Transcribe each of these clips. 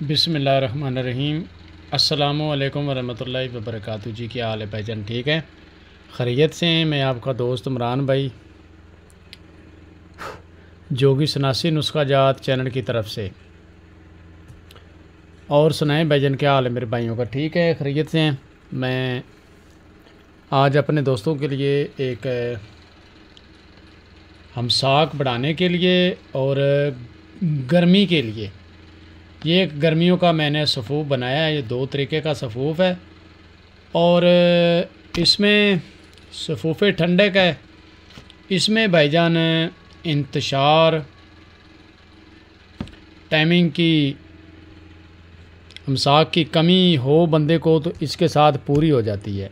बिस्मिल्लाहिर्रहमानिर्रहीम। अस्सलामुअलैकुम वरहमतुल्लाहि वबरकातुहू। जी क्या हाल है भाईजान, ठीक है? खैरियत से हैं? मैं आपका दोस्त इमरान भाई, जोगी सनासी नुस्खा जात चैनल की तरफ से। और सुनाएं भाईजान, क्या हाल है मेरे भाइयों का? ठीक है, खैरियत से हैं? मैं आज अपने दोस्तों के लिए एक हम साग बढ़ाने के लिए और गर्मी के लिए, ये एक गर्मियों का मैंने सफ़ूफ बनाया है। ये 2 तरीके का सफ़ूफ है और इसमें सफ़ूफ़ ठंडे का है। इसमें भाईजान इंतशार टाइमिंग की, इमसाक की कमी हो बंदे को तो इसके साथ पूरी हो जाती है।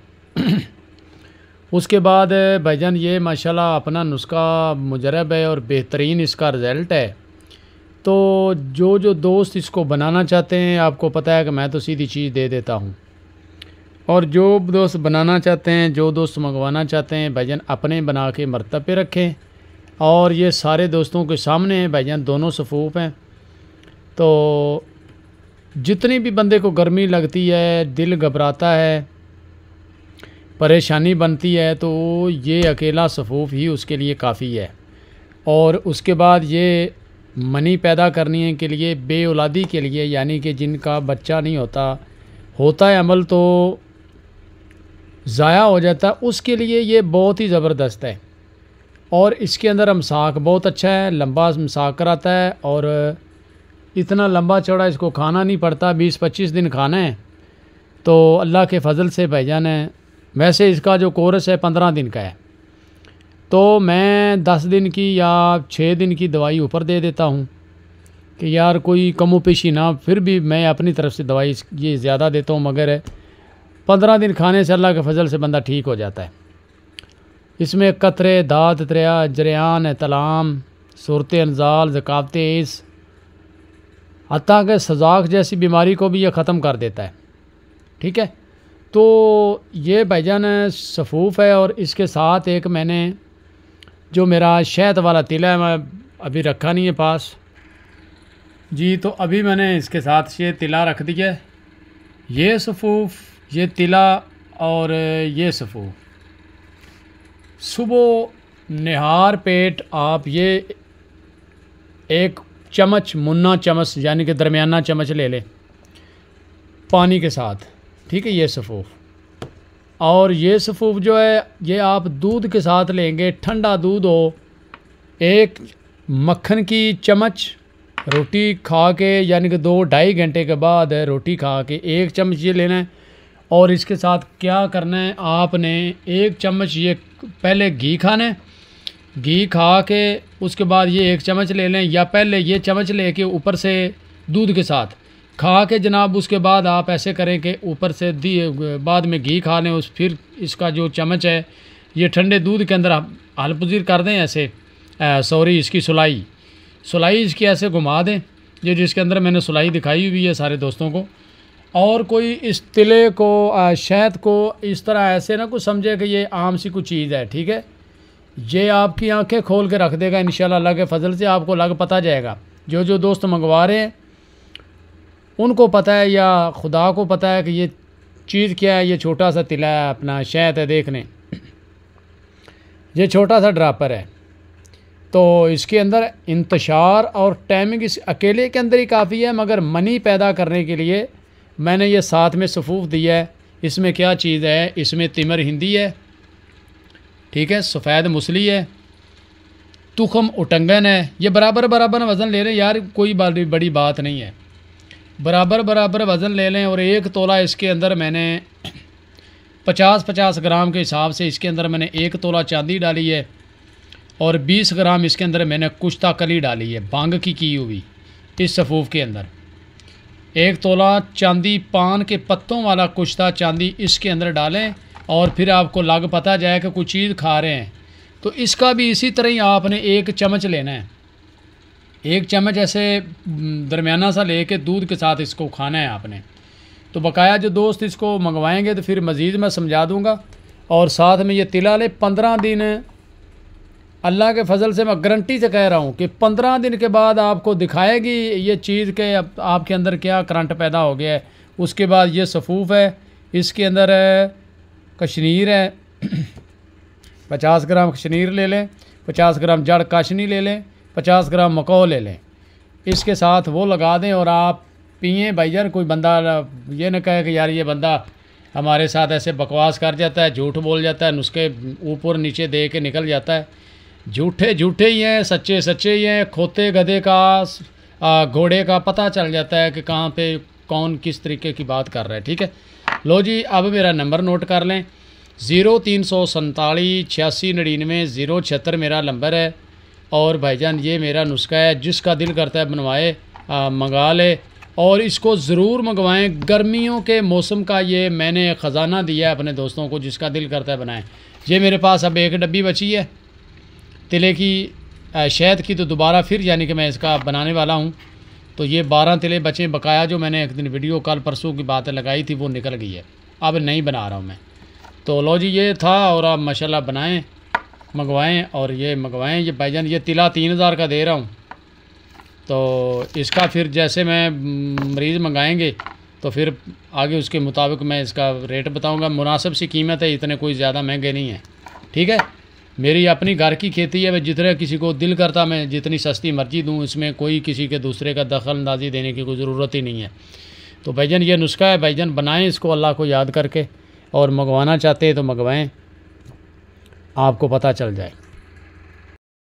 उसके बाद भाईजान ये माशाल्लाह अपना नुस्खा मुजरब है और बेहतरीन इसका रिज़ल्ट है। तो जो दोस्त इसको बनाना चाहते हैं, आपको पता है कि मैं तो सीधी चीज़ दे देता हूँ। और जो दोस्त बनाना चाहते हैं, जो दोस्त मंगवाना चाहते हैं, भाईजान अपने बना के मरतब पे रखें। और ये सारे दोस्तों के सामने हैं भाईजान, दोनों सफ़ूफ हैं। तो जितनी भी बंदे को गर्मी लगती है, दिल घबराता है, परेशानी बनती है, तो ये अकेला सफ़ूफ ही उसके लिए काफ़ी है। और उसके बाद ये मनी पैदा करने के लिए, बे औलादी के लिए, यानी कि जिनका बच्चा नहीं होता है अमल तो ज़ाया हो जाता है, उसके लिए ये बहुत ही ज़बरदस्त है। और इसके अंदर अमसाक बहुत अच्छा है, लंबा अमसाक कराता है और इतना लंबा चौड़ा इसको खाना नहीं पड़ता, 20-25 दिन खाना है। तो अल्लाह के फ़ज़ल से भाईजान है, वैसे इसका जो कोर्स है 15 दिन का है, तो मैं 10 दिन की या 6 दिन की दवाई ऊपर दे देता हूँ कि यार कोई कमो पेशी ना। फिर भी मैं अपनी तरफ से दवाई ये ज़्यादा देता हूँ, मगर 15 दिन खाने से अल्लाह के फजल से बंदा ठीक हो जाता है। इसमें कतरे, दात, त्रिया, जरियान, तलाम, सूरत अनजाल, ज़कावत इस, हत्ता के सजाक जैसी बीमारी को भी ये ख़त्म कर देता है। ठीक है, तो ये भाईजान सफ़ूफ है। और इसके साथ एक मैंने जो मेरा शहद वाला तिला है, मैं अभी रखा नहीं है पास जी, तो अभी मैंने इसके साथ ये तिला रख दिया है। ये सफ़ूफ, ये तिला और ये सफ़ूफ, सुबह निहार पेट आप ये एक चम्मच, मुन्ना चम्मच यानी कि दरमियाना चम्मच ले लें पानी के साथ। ठीक है, ये सफ़ूफ। और ये सफ़ूफ जो है ये आप दूध के साथ लेंगे, ठंडा दूध हो, एक मक्खन की चम्मच रोटी खा के, यानी कि 2-2.5 घंटे के बाद रोटी खा के 1 चम्मच ये लेना है। और इसके साथ क्या करना है, आपने 1 चम्मच ये पहले घी खाना है, घी खा के उसके बाद ये 1 चम्मच ले लें, या पहले ये चम्मच लेके ऊपर से दूध के साथ खा के जनाब, उसके बाद आप ऐसे करें कि ऊपर से बाद में घी खा लें। फिर इसका जो चम्मच है ये ठंडे दूध के अंदर हलपुजीर कर दें ऐसे, सॉरी इसकी सुलाई इसकी ऐसे घुमा दें, ये जिसके अंदर मैंने सुलाई दिखाई हुई है सारे दोस्तों को। और कोई इस तिले को, शहद को इस तरह ऐसे ना कुछ समझे कि ये आम सी कुछ चीज़ है। ठीक है, ये आपकी आंखें खोल के रख देगा इंशाल्लाह, अल्लाह के फजल से आपको लग पता जाएगा। जो दोस्त मंगवा रहे हैं उनको पता है, या खुदा को पता है कि ये चीज़ क्या है। ये छोटा सा तिला है, अपना शहद है, देख लें, ये छोटा सा ड्रापर है। तो इसके अंदर इंतशार और टाइमिंग इस अकेले के अंदर ही काफ़ी है, मगर मनी पैदा करने के लिए मैंने ये साथ में सफ़ूफ दिया है। इसमें क्या चीज़ है, इसमें तिमर हिंदी है, ठीक है, सफ़ेद मूसली है, तुखम उटंगन है। ये बराबर वज़न ले लें यार, कोई बड़ी बात नहीं है, बराबर वज़न ले लें। और 1 तोला इसके अंदर मैंने 50-50 ग्राम के हिसाब से इसके अंदर मैंने 1 तोला चांदी डाली है, और 20 ग्राम इसके अंदर मैंने कुश्ता कली डाली है, भांग की हुई। इस सफ़ूफ के अंदर 1 तोला चांदी, पान के पत्तों वाला कुश्ता चांदी इसके अंदर डालें। और फिर आपको लग पता जाए कि कुछ चीज़ खा रहे हैं, तो इसका भी इसी तरह ही आपने 1 चम्मच लेना है। 1 चम्मच ऐसे दरमियाना सा लेके दूध के साथ इसको खाना है आपने। तो बकाया जो दोस्त इसको मंगवाएंगे तो फिर मज़ीद मैं समझा दूंगा। और साथ में ये तिला ले, 15 दिन अल्लाह के फजल से मैं गारंटी से कह रहा हूँ कि 15 दिन के बाद आपको दिखाएगी ये चीज़ के आपके अंदर क्या करंट पैदा हो गया है। उसके बाद ये सफ़ूफ़ है, इसके अंदर कशनीर है 50 ग्राम कशनीर ले लें, 50 ग्राम जड़ काशनी ले लें, 50 ग्राम मको ले लें, इसके साथ वो लगा दें और आप पिएँ भाईजान। कोई बंदा ये न कहे कि यार ये बंदा हमारे साथ ऐसे बकवास कर जाता है, झूठ बोल जाता है, नुस्खे ऊपर नीचे दे के निकल जाता है। झूठे झूठे ही हैं, सच्चे सच्चे ही हैं। खोते गधे का घोड़े का पता चल जाता है कि कहाँ पे कौन किस तरीके की बात कर रहा है। ठीक है, लो जी अब मेरा नंबर नोट कर लें, 0347 86 99 076 मेरा नंबर है। और भाईजान ये मेरा नुस्खा है, जिसका दिल करता है बनवाए मंगा ले और इसको ज़रूर मंगवाएं। गर्मियों के मौसम का ये मैंने ख़जाना दिया है अपने दोस्तों को, जिसका दिल करता है बनाएं। ये मेरे पास अब एक डब्बी बची है तिले की शहद की, तो दोबारा फिर यानी कि मैं इसका बनाने वाला हूँ। तो ये 12 तिले बचे बकाया, जो मैंने एक दिन वीडियो कल परसों की बात लगाई थी वो निकल गई है, अब नहीं बना रहा हूँ मैं। तो लो जी ये था, और आप माशाल्लाह बनाएं, मंगवाएं और ये मंगवाएं। ये भाईजान ये तिला 3000 का दे रहा हूँ। तो इसका फिर जैसे मैं मरीज़ मंगाएंगे तो फिर आगे उसके मुताबिक मैं इसका रेट बताऊंगा। मुनासिब सी कीमत है, इतने कोई ज़्यादा महंगे नहीं है। ठीक है, मेरी अपनी घर की खेती है, मैं जितने किसी को दिल करता मैं जितनी सस्ती मर्जी दूं, इसमें कोई किसी के दूसरे का दखल अंदाजी देने की कोई ज़रूरत ही नहीं है। तो भाईजान ये नुस्खा है भाईजान, बनाएं इसको अल्लाह को याद करके, और मंगवाना चाहते हैं तो मंगवाएं, आपको पता चल जाए।